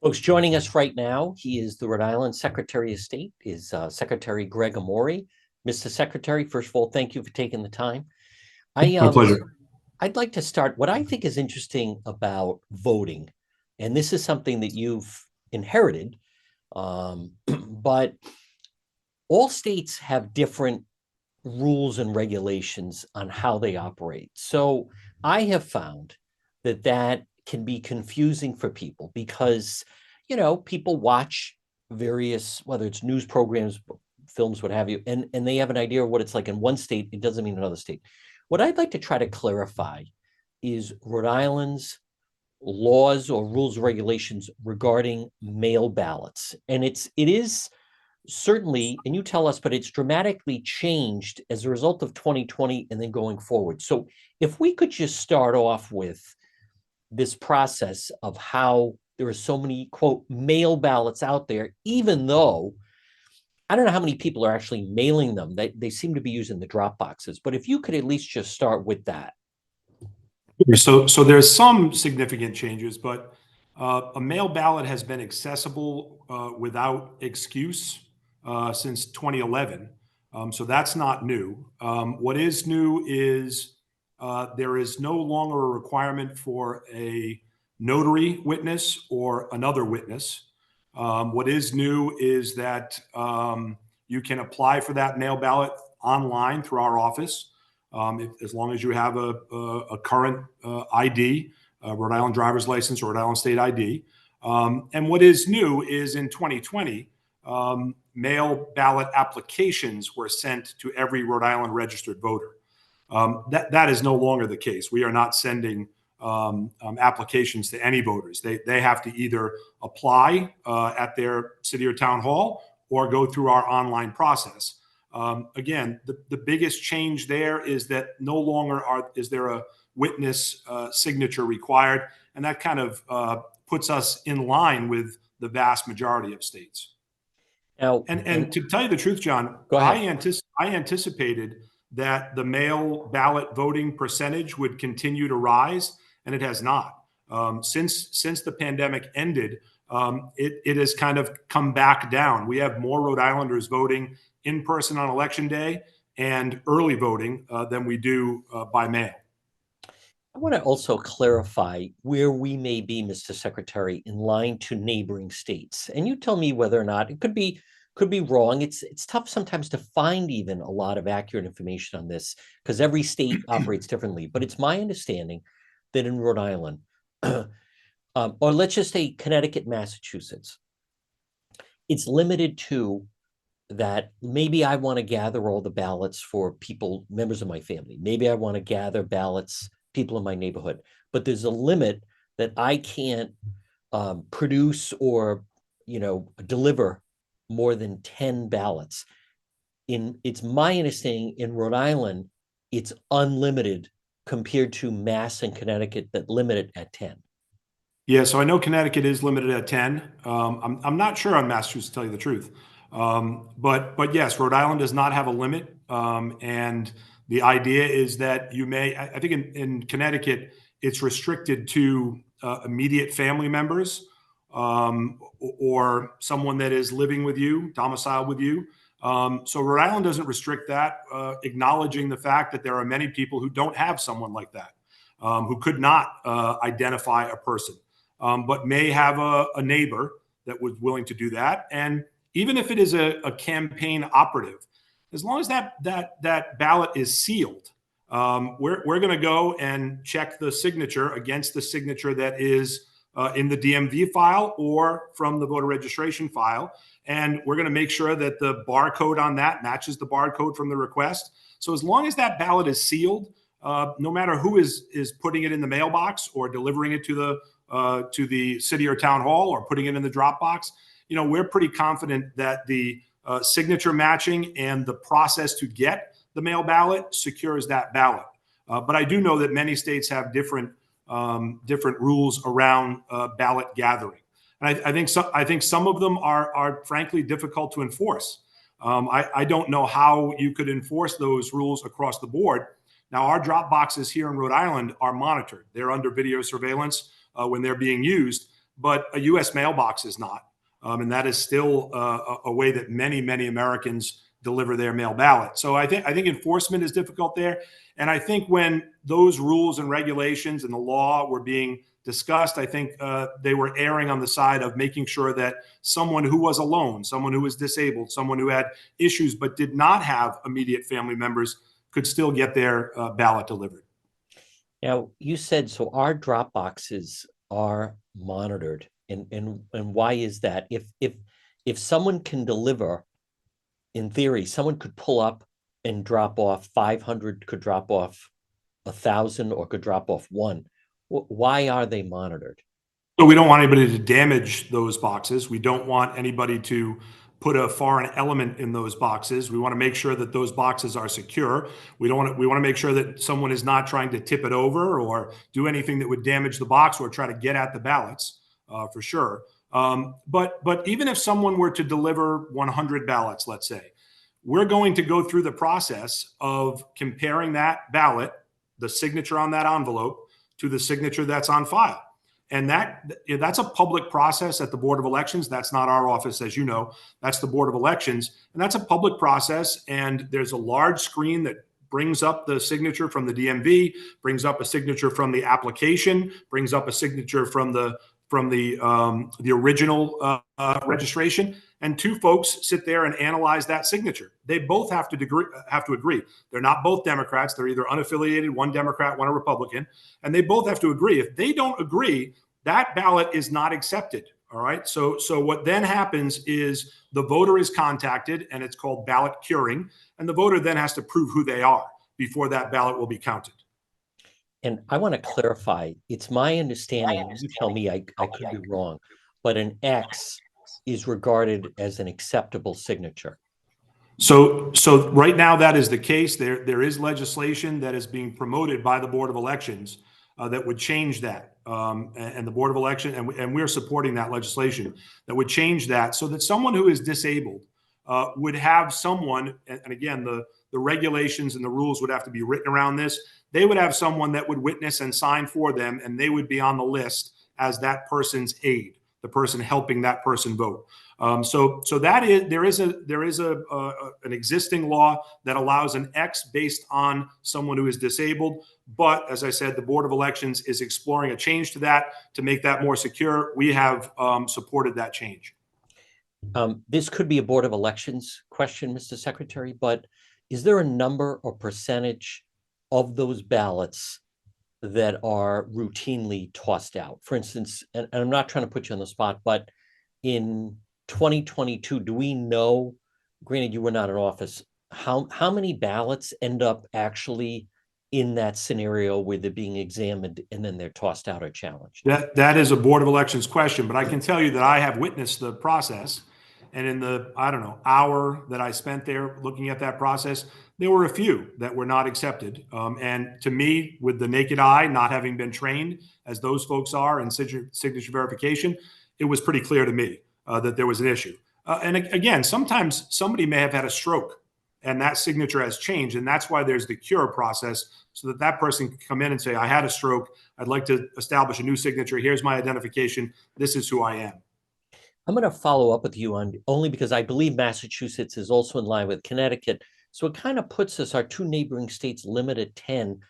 Folks, joining us right now, he is the Rhode Island Secretary of State, is Secretary Gregg Amore. Mr. Secretary, first of all, thank you for taking the time. I My pleasure. I'd like to start what I think is interesting about voting, and this is something that you've inherited, but all states have different rules and regulations on how they operate. So I have found that that can be confusing for people because, people watch various, whether it's news programs, films, what have you, and they have an idea of what it's like in one state. It doesn't mean another state. What I'd like to try to clarify is Rhode Island's laws or rules or regulations regarding mail ballots. And it is certainly, and you tell us, but it's dramatically changed as a result of 2020 and then going forward. So if we could just start off with this process of how there are so many, quote, mail ballots out there, even though I don't know how many people are actually mailing them. They seem to be using the drop boxes. But if you could at least just start with that. So there's some significant changes, but a mail ballot has been accessible without excuse since 2011. So that's not new. What is new is there is no longer a requirement for a notary witness or another witness. What is new is that you can apply for that mail ballot online through our office. As long as you have a current ID, Rhode Island driver's license or Rhode Island state ID. And what is new is in 2020, mail ballot applications were sent to every Rhode Island registered voter. That is no longer the case. We are not sending applications to any voters. They have to either apply at their city or town hall or go through our online process. Again, the biggest change there is that no longer is there a witness signature required, and that kind of puts us in line with the vast majority of states. Now, And to tell you the truth, John, go ahead. I anticipated that the mail ballot voting percentage would continue to rise, and it has not. Since the pandemic ended, it has kind of come back down. We have more Rhode Islanders voting in person on election day and early voting than we do by mail. I want to also clarify where we may be, Mr. Secretary, in line to neighboring states. And you tell me whether or not it could be wrong. It's tough sometimes to find even a lot of accurate information on this because every state operates differently. But it's my understanding that in Rhode Island, or let's just say Connecticut, Massachusetts, it's limited to that maybe I want to gather all the ballots for people, members of my family. Maybe I want to gather ballots, people in my neighborhood. But there's a limit that I can't produce or, deliver more than 10 ballots. It's my understanding in Rhode Island, it's unlimited compared to Mass and Connecticut that limit it at 10. Yeah, so I know Connecticut is limited at 10. I'm not sure on Massachusetts, to tell you the truth. But yes, Rhode Island does not have a limit. And the idea is that you may, I think in Connecticut, it's restricted to immediate family members or someone that is living with you, domiciled with you. So Rhode Island doesn't restrict that, acknowledging the fact that there are many people who don't have someone like that, who could not identify a person, but may have a neighbor that was willing to do that. And even if it is a campaign operative, as long as that ballot is sealed, we're going to go and check the signature against the signature that is in the DMV file or from the voter registration file. And we're going to make sure that the barcode on that matches the barcode from the request. So as long as that ballot is sealed, no matter who is putting it in the mailbox or delivering it to the city or town hall or putting it in the drop box, we're pretty confident that the signature matching and the process to get the mail ballot secures that ballot. But I do know that many states have different rules around ballot gathering, and I think some of them are frankly difficult to enforce. I don't know how you could enforce those rules across the board. Now, our drop boxes here in Rhode Island are monitored; they're under video surveillance when they're being used. but a U.S. mailbox is not. And that is still a way that many Americans deliver their mail ballot. So I think enforcement is difficult there. And I think when those rules and regulations and the law were being discussed, I think they were erring on the side of making sure that someone who was alone, someone who was disabled, someone who had issues but did not have immediate family members could still get their ballot delivered. Now, you said so our drop boxes are monitored. And why is that? If someone can deliver, in theory, someone could pull up and drop off 500, could drop off 1,000, or could drop off one. Why are they monitored? So we don't want anybody to damage those boxes. We don't want anybody to put a foreign element in those boxes. We want to make sure that those boxes are secure. We want to make sure that someone is not trying to tip it over or do anything that would damage the box or try to get at the ballots, for sure. But even if someone were to deliver 100 ballots, let's say, we're going to go through the process of comparing that ballot, the signature on that envelope, to the signature that's on file. And that's a public process at the Board of Elections. That's not our office, as you know. That's the Board of Elections. And that's a public process. And there's a large screen that brings up the signature from the DMV, brings up a signature from the application, brings up a signature from the original registration. And two folks sit there and analyze that signature. They both have to agree. They're not both Democrats. They're either unaffiliated, one Democrat, one a Republican, and they both have to agree. If they don't agree, that ballot is not accepted. All right. So what then happens is the voter is contacted, and it's called ballot curing, and the voter then has to prove who they are before that ballot will be counted. And I want to clarify, it's my understanding, you tell me I could be wrong, but an X is regarded as an acceptable signature. So right now that is the case. There is legislation that is being promoted by the Board of Elections that would change that. And the Board of Election, and we're supporting that legislation that would change that so that someone who is disabled would have someone, and again, the regulations and the rules would have to be written around this. They would have someone that would witness and sign for them, and they would be on the list as that person's aide, the person helping that person vote. So there is an existing law that allows an X based on someone who is disabled. But as I said, the Board of Elections is exploring a change to that to make that more secure. We have supported that change. This could be a Board of Elections question, Mr. Secretary, but is there a number or percentage of those ballots that are routinely tossed out? For instance, and I'm not trying to put you on the spot, but in 2022, do we know, granted you were not in office, how many ballots end up actually in that scenario where they're being examined and then they're tossed out or challenged? That is a Board of Elections question, but I can tell you that I have witnessed the process. And in the, I don't know, hour that I spent there looking at that process, there were a few that were not accepted. And to me, with the naked eye, not having been trained as those folks are in signature verification, it was pretty clear to me that there was an issue. And again, sometimes somebody may have had a stroke and that signature has changed. And that's why there's the cure process, so that that person can come in and say, I had a stroke. I'd like to establish a new signature. Here's my identification. This is who I am. I'm going to follow up with you on, only because I believe Massachusetts is also in line with Connecticut. So it kind of puts us, our two neighboring states limit at 10.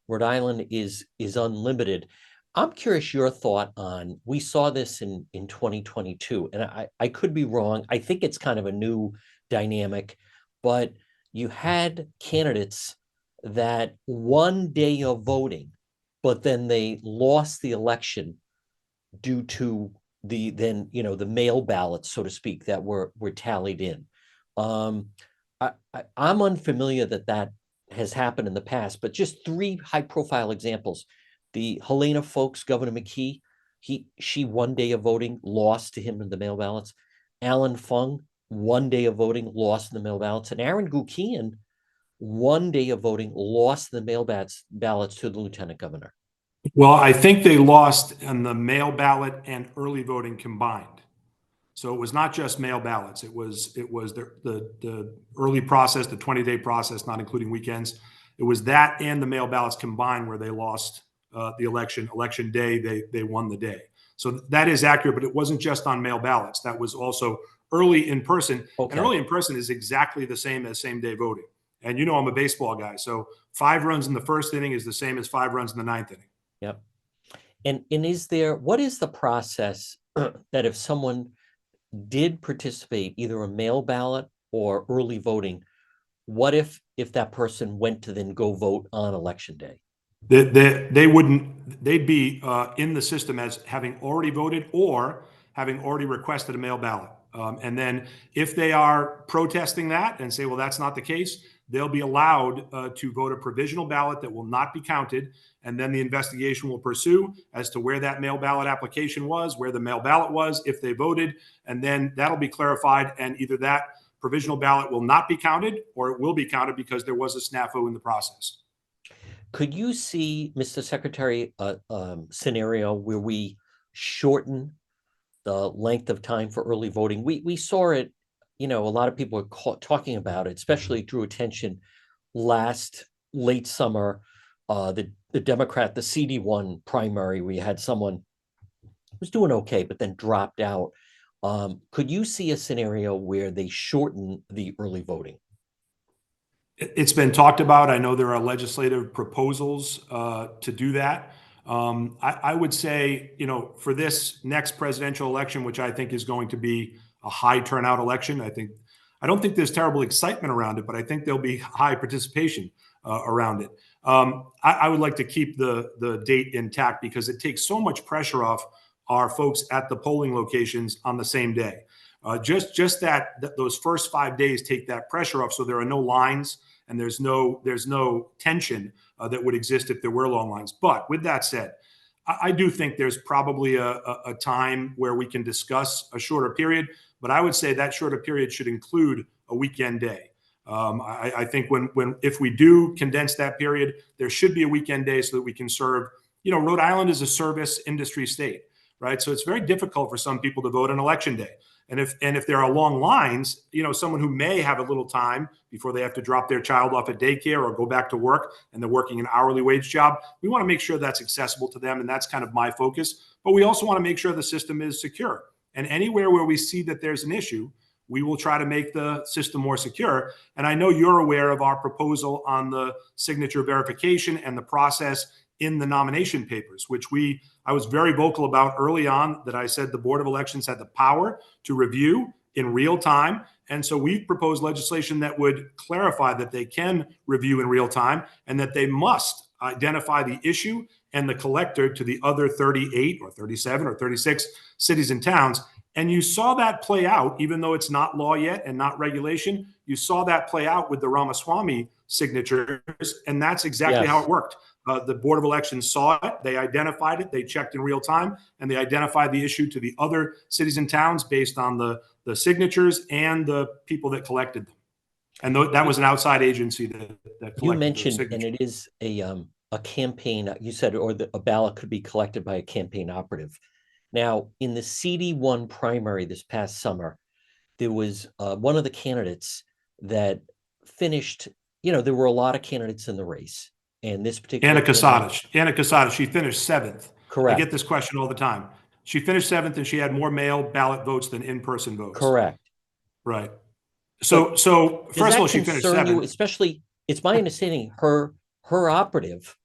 Rhode Island is unlimited. I'm curious your thought on, we saw this in 2022, and I could be wrong. I think it's kind of a new dynamic, but you had candidates that one day of voting, but then they lost the election due to the mail ballots, so to speak, that were tallied in. I'm unfamiliar that has happened in the past, but just three high profile examples. The Helena Folks, Governor McKee, she one day of voting lost to him in the mail ballots. Alan Fung, one day of voting lost in the mail ballots. And Aaron Gukian, one day of voting lost in the mail ballots to the lieutenant governor. Well, I think they lost on the mail ballot and early voting combined. So it was not just mail ballots. It was the early process, the 20-day process, not including weekends. It was that and the mail ballots combined where they lost the election day. They won the day. So that is accurate, but it wasn't just on mail ballots. That was also early in person. Okay. And early in person is exactly the same as same day voting. And you know, I'm a baseball guy. So 5 runs in the first inning is the same as 5 runs in the 9th inning. Yep. And what is the process that if someone did participate either a mail ballot or early voting, what if that person went to then go vote on election day? They wouldn't, they'd be in the system as having already voted or having already requested a mail ballot. And then if they are protesting that and say, well, that's not the case, they'll be allowed to vote a provisional ballot that will not be counted. And then the investigation will pursue as to where that mail ballot application was, where the mail ballot was, if they voted, and then that'll be clarified. And either that provisional ballot will not be counted or it will be counted because there was a snafu in the process. Could you see, Mr. Secretary, a scenario where we shorten the length of time for early voting? We saw it, a lot of people are talking about it, especially drew attention last late summer, the Democrat, the CD1 primary, we had someone who was doing okay, but then dropped out. Could you see a scenario where they shorten the early voting? It's been talked about. I know there are legislative proposals to do that. I would say, for this next presidential election, which I think is going to be a high turnout election, I don't think there's terrible excitement around it, but I think there'll be high participation around it. I would like to keep the date intact because it takes so much pressure off our folks at the polling locations on the same day. Just those first 5 days take that pressure off, so there are no lines and there's no tension that would exist if there were long lines. But with that said, I do think there's probably a time where we can discuss a shorter period, but I would say that shorter period should include a weekend day. I think if we do condense that period, there should be a weekend day so that we can serve. Rhode Island is a service industry state, right? So it's very difficult for some people to vote on election day. And if there are long lines, someone who may have a little time before they have to drop their child off at daycare or go back to work and they're working an hourly wage job, we want to make sure that's accessible to them. And that's kind of my focus. But we also want to make sure the system is secure. And anywhere where we see that there's an issue, we will try to make the system more secure. And I know you're aware of our proposal on the signature verification and the process in the nomination papers, which I was very vocal about early on, that I said the Board of Elections had the power to review in real time. And so we've proposed legislation that would clarify that they can review in real time and that they must identify the issue and the collector to the other 38 or 37 or 36 cities and towns. And you saw that play out, even though it's not law yet and not regulation. You saw that play out with the Ramaswamy signatures, and that's exactly how it worked. The Board of Elections saw it, they identified it, they checked in real time, and they identified the issue to the other cities and towns based on the signatures and the people that collected them. And that was an outside agency that collected You mentioned, those and signatures. it is a campaign, you said, or a ballot could be collected by a campaign operative. Now, in the CD1 primary this past summer, there was one of the candidates that finished, there were a lot of candidates in the race. And this particular Anna Casada, she finished 7th. Correct. I get this question all the time. She finished 7th and she had more mail ballot votes than in-person votes. Correct. Right. So first of all, she finished 7th. Especially, it's my understanding her operative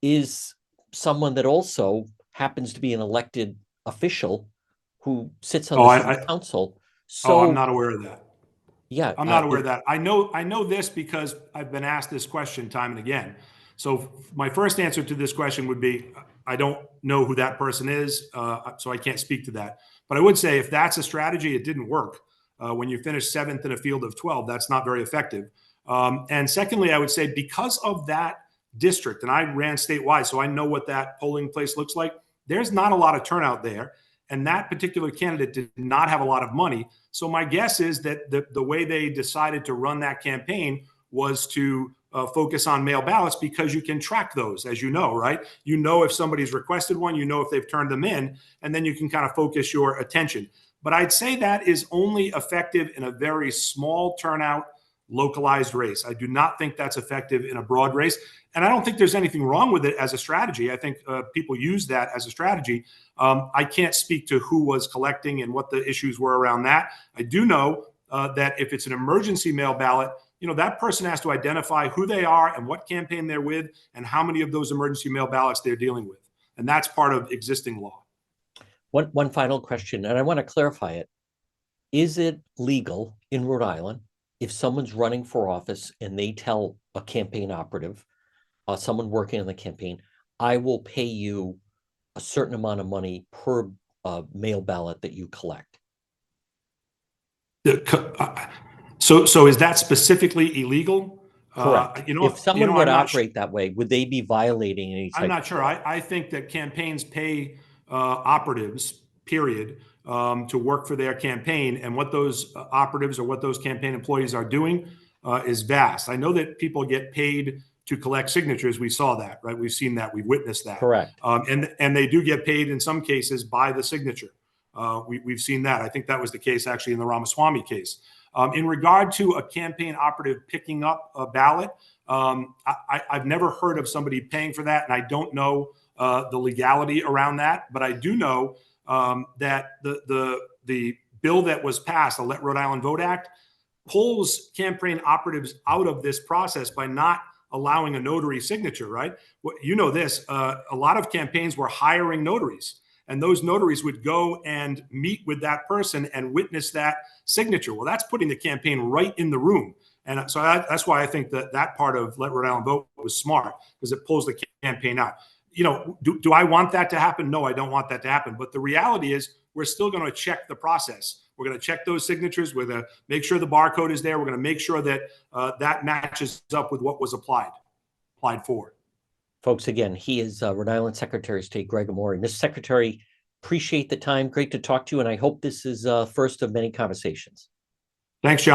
is someone that also happens to be an elected official who sits on the city council. So I'm not aware of that. Yeah, I'm not aware of that. I know this because I've been asked this question time and again. So my first answer to this question would be, I don't know who that person is, so I can't speak to that. But I would say if that's a strategy, it didn't work. When you finish 7th in a field of 12, that's not very effective. And secondly, I would say because of that district, and I ran statewide, so I know what that polling place looks like, there's not a lot of turnout there. And that particular candidate did not have a lot of money. So my guess is that the way they decided to run that campaign was to focus on mail ballots, because you can track those, as you know, right? You know if somebody's requested one, you know if they've turned them in, and then you can kind of focus your attention. But I'd say that is only effective in a very small turnout localized race. I do not think that's effective in a broad race. And I don't think there's anything wrong with it as a strategy. I think people use that as a strategy. I can't speak to who was collecting and what the issues were around that. I do know that if it's an emergency mail ballot, that person has to identify who they are and what campaign they're with and how many of those emergency mail ballots they're dealing with. And that's part of existing law. One final question, and I want to clarify it. Is it legal in Rhode Island if someone's running for office and they tell a campaign operative, someone working on the campaign, I will pay you a certain amount of money per mail ballot that you collect? So is that specifically illegal? Correct. If someone would operate that way, would they be violating any type? I'm not sure. I think that campaigns pay operatives, period, to work for their campaign, and what those operatives or what those campaign employees are doing is vast. I know that people get paid to collect signatures. We saw that, right? We've seen that. We've witnessed that. Correct. And they do get paid in some cases by the signature. We've seen that. I think that was the case actually in the Ramaswamy case. In regard to a campaign operative picking up a ballot, I've never heard of somebody paying for that, and I don't know the legality around that. But I do know that the bill that was passed, the Let Rhode Island Vote Act, pulls campaign operatives out of this process by not allowing a notary signature, right? Well, this, a lot of campaigns were hiring notaries, and those notaries would go and meet with that person and witness that signature. Well, that's putting the campaign right in the room. And so that's why I think that part of Let Rhode Island Vote was smart, because it pulls the campaign out. Do I want that to happen? No, I don't want that to happen. But the reality is we're still going to check the process. We're going to check those signatures. We're going to make sure the barcode is there. We're going to make sure that that matches up with what was applied for. Folks, again, he is Rhode Island Secretary of State Gregg Amore. Mr. Secretary, appreciate the time. Great to talk to you. And I hope this is first of many conversations. Thanks, John.